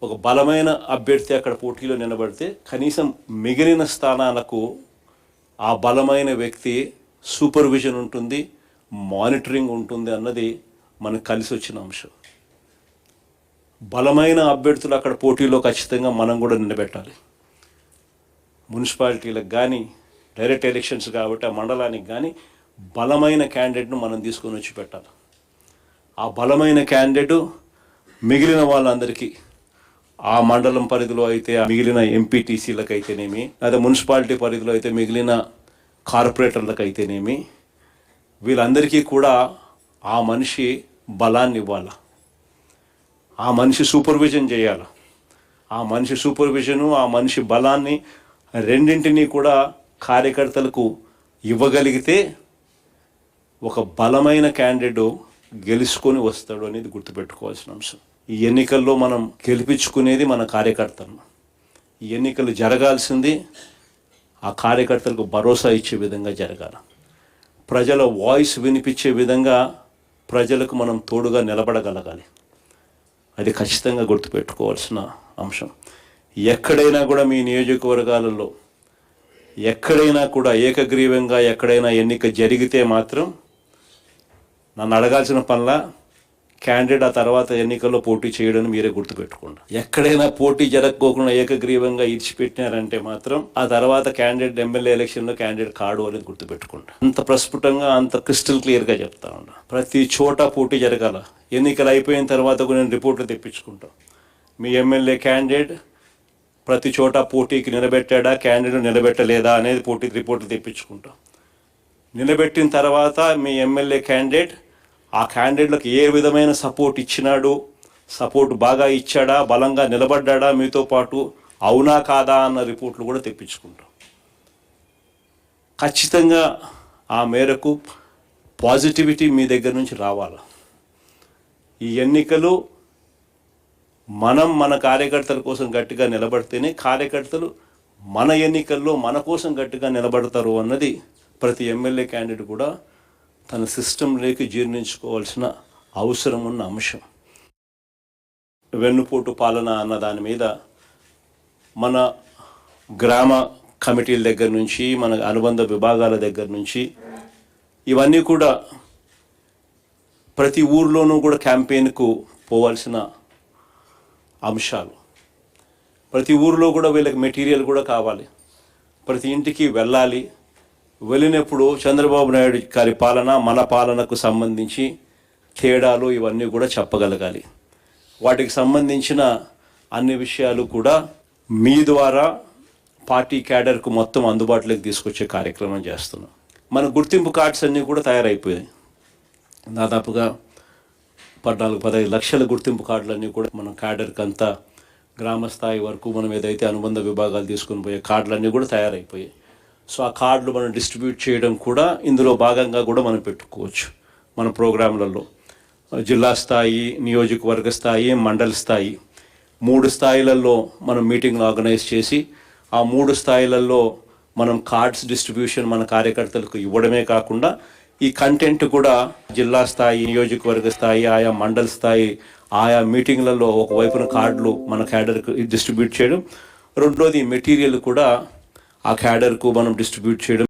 ఒక బలమైన అభ్యర్థి అక్కడ పోటీలో నిలబడితే కనీసం మిగిలిన స్థానాలకు ఆ బలమైన వ్యక్తి సూపర్విజన్ ఉంటుంది, మానిటరింగ్ ఉంటుంది అన్నది మనకు కలిసి వచ్చిన అంశం. బలమైన అభ్యర్థులు అక్కడ పోటీలో ఖచ్చితంగా మనం కూడా నిలబెట్టాలి. మున్సిపాలిటీలకు కానీ డైరెక్ట్ ఎలక్షన్స్ కాబట్టి ఆ మండలానికి కానీ బలమైన క్యాండిడేట్ను మనం తీసుకొని వచ్చి పెట్టాలి. ఆ బలమైన క్యాండిడేటు మిగిలిన వాళ్ళందరికీ ఆ మండలం పరిధిలో అయితే మిగిలిన ఎంపీటీసీలకు అయితేనేమి, లేదా మున్సిపాలిటీ పరిధిలో అయితే మిగిలిన కార్పొరేటర్లకు అయితేనేమి, వీళ్ళందరికీ కూడా ఆ మనిషి బలాన్ని ఇవ్వాలి, ఆ మనిషి సూపర్విజన్ చేయాలి. ఆ మనిషి సూపర్విజను, ఆ మనిషి బలాన్ని రెండింటినీ కూడా కార్యకర్తలకు ఇవ్వగలిగితే ఒక బలమైన క్యాండిడేట్ గెలుచుకొని వస్తాడు అనేది గుర్తుపెట్టుకోవాల్సిన అంశం. ఈ ఎన్నికల్లో మనం గెలిపించుకునేది మన కార్యకర్తలను. ఈ ఎన్నికలు జరగాల్సింది ఆ కార్యకర్తలకు భరోసా ఇచ్చే విధంగా జరగాలి. ప్రజల వాయిస్ వినిపించే విధంగా ప్రజలకు మనం తోడుగా నిలబడగలగాలి. అది ఖచ్చితంగా గుర్తుపెట్టుకోవాల్సిన అంశం. ఎక్కడైనా కూడా మీ నియోజకవర్గాలలో ఎక్కడైనా కూడా ఏకగ్రీవంగా ఎక్కడైనా ఎన్నిక జరిగితే మాత్రం నన్ను అడగాల్సిన పనుల క్యాండిడేట్ ఆ తర్వాత ఎన్నికల్లో పోటీ చేయడం మీరే గుర్తుపెట్టుకోండి. ఎక్కడైనా పోటీ జరగకోకుండా ఏకగ్రీవంగా ఇచ్చిపెట్టినారంటే మాత్రం ఆ తర్వాత క్యాండిడేట్ ఎమ్మెల్యే ఎలక్షన్లో క్యాండిడేట్ కాడు అనేది గుర్తుపెట్టుకోండి. అంత ప్రస్ఫుటంగా అంత క్రిస్టల్ క్లియర్గా చెప్తా ఉన్నా. ప్రతి చోట పోటీ జరగాల. ఎన్నికలు అయిపోయిన తర్వాత కూడా నేను రిపోర్ట్లు తెప్పించుకుంటాం. మీ ఎమ్మెల్యే క్యాండిడేట్ ప్రతి చోట పోటీకి నిలబెట్టాడా, క్యాండిడేట్ నిలబెట్టలేదా అనేది పోటీ రిపోర్ట్లు తెప్పించుకుంటాం. నిలబెట్టిన తర్వాత మీ ఎమ్మెల్యే క్యాండిడేట్ ఆ క్యాండిడేట్లకు ఏ విధమైన సపోర్ట్ ఇచ్చినాడు, సపోర్ట్ బాగా ఇచ్చాడా, బలంగా నిలబడ్డా మీతో పాటు, అవునా కాదా అన్న రిపోర్ట్లు కూడా తెప్పించుకుంటాం. ఖచ్చితంగా ఆ మేరకు పాజిటివిటీ మీ దగ్గర నుంచి రావాలి. ఈ ఎన్నికలు మనం మన కార్యకర్తల కోసం గట్టిగా నిలబడితేనే కార్యకర్తలు మన ఎన్నికల్లో మన కోసం గట్టిగా నిలబడతారు అన్నది ప్రతి ఎమ్మెల్యే క్యాండిడేట్ కూడా తన సిస్టంలోకి జీర్ణించుకోవాల్సిన అవసరం ఉన్న అంశం. వెన్నుపోటు పాలన అన్న దాని మీద మన గ్రామ కమిటీల దగ్గర నుంచి, మన అనుబంధ విభాగాల దగ్గర నుంచి ఇవన్నీ కూడా ప్రతి ఊర్లోనూ కూడా క్యాంపెయిన్కు పోవాల్సిన అంశాలు. ప్రతి ఊరిలో కూడా వీళ్ళకి మెటీరియల్ కూడా కావాలి. ప్రతి ఇంటికి వెళ్ళాలి. వెళ్ళినప్పుడు చంద్రబాబు నాయుడు గారి పాలన మన పాలనకు సంబంధించి తేడాలు ఇవన్నీ కూడా చెప్పగలగాలి. వాటికి సంబంధించిన అన్ని విషయాలు కూడా మీ ద్వారా పార్టీ క్యాడర్కు మొత్తం అందుబాటులోకి తీసుకొచ్చే కార్యక్రమం చేస్తున్నాం. మన గుర్తింపు కార్డ్స్ అన్నీ కూడా తయారైపోయాయి. దాదాపుగా 14-15 లక్షల గుర్తింపు కార్డులన్నీ కూడా మన క్యాడర్కి అంతా గ్రామ స్థాయి వరకు మనం ఏదైతే అనుబంధ విభాగాలు తీసుకుని పోయే కార్డులన్నీ కూడా తయారైపోయాయి. సో ఆ కార్డులు మనం డిస్ట్రిబ్యూట్ చేయడం కూడా ఇందులో భాగంగా కూడా మనం పెట్టుకోవచ్చు. మన ప్రోగ్రాంలలో జిల్లా స్థాయి, నియోజకవర్గ స్థాయి, మండల స్థాయి 3 స్థాయిలలో మనం మీటింగ్లు ఆర్గనైజ్ చేసి ఆ 3 స్థాయిలలో మనం కార్డ్స్ డిస్ట్రిబ్యూషన్ మన కార్యకర్తలకు ఇవ్వడమే కాకుండా ఈ కంటెంట్ కూడా జిల్లా స్థాయి, నియోజకవర్గ స్థాయి, ఆయా మండల స్థాయి, ఆయా మీటింగ్లలో ఒకవైపున కార్డులు మన క్యాడర్కు డిస్ట్రిబ్యూట్ చేయడం, రెండోది మెటీరియల్ కూడా ఆ క్యాడర్కు మనం డిస్ట్రిబ్యూట్ చేయడం.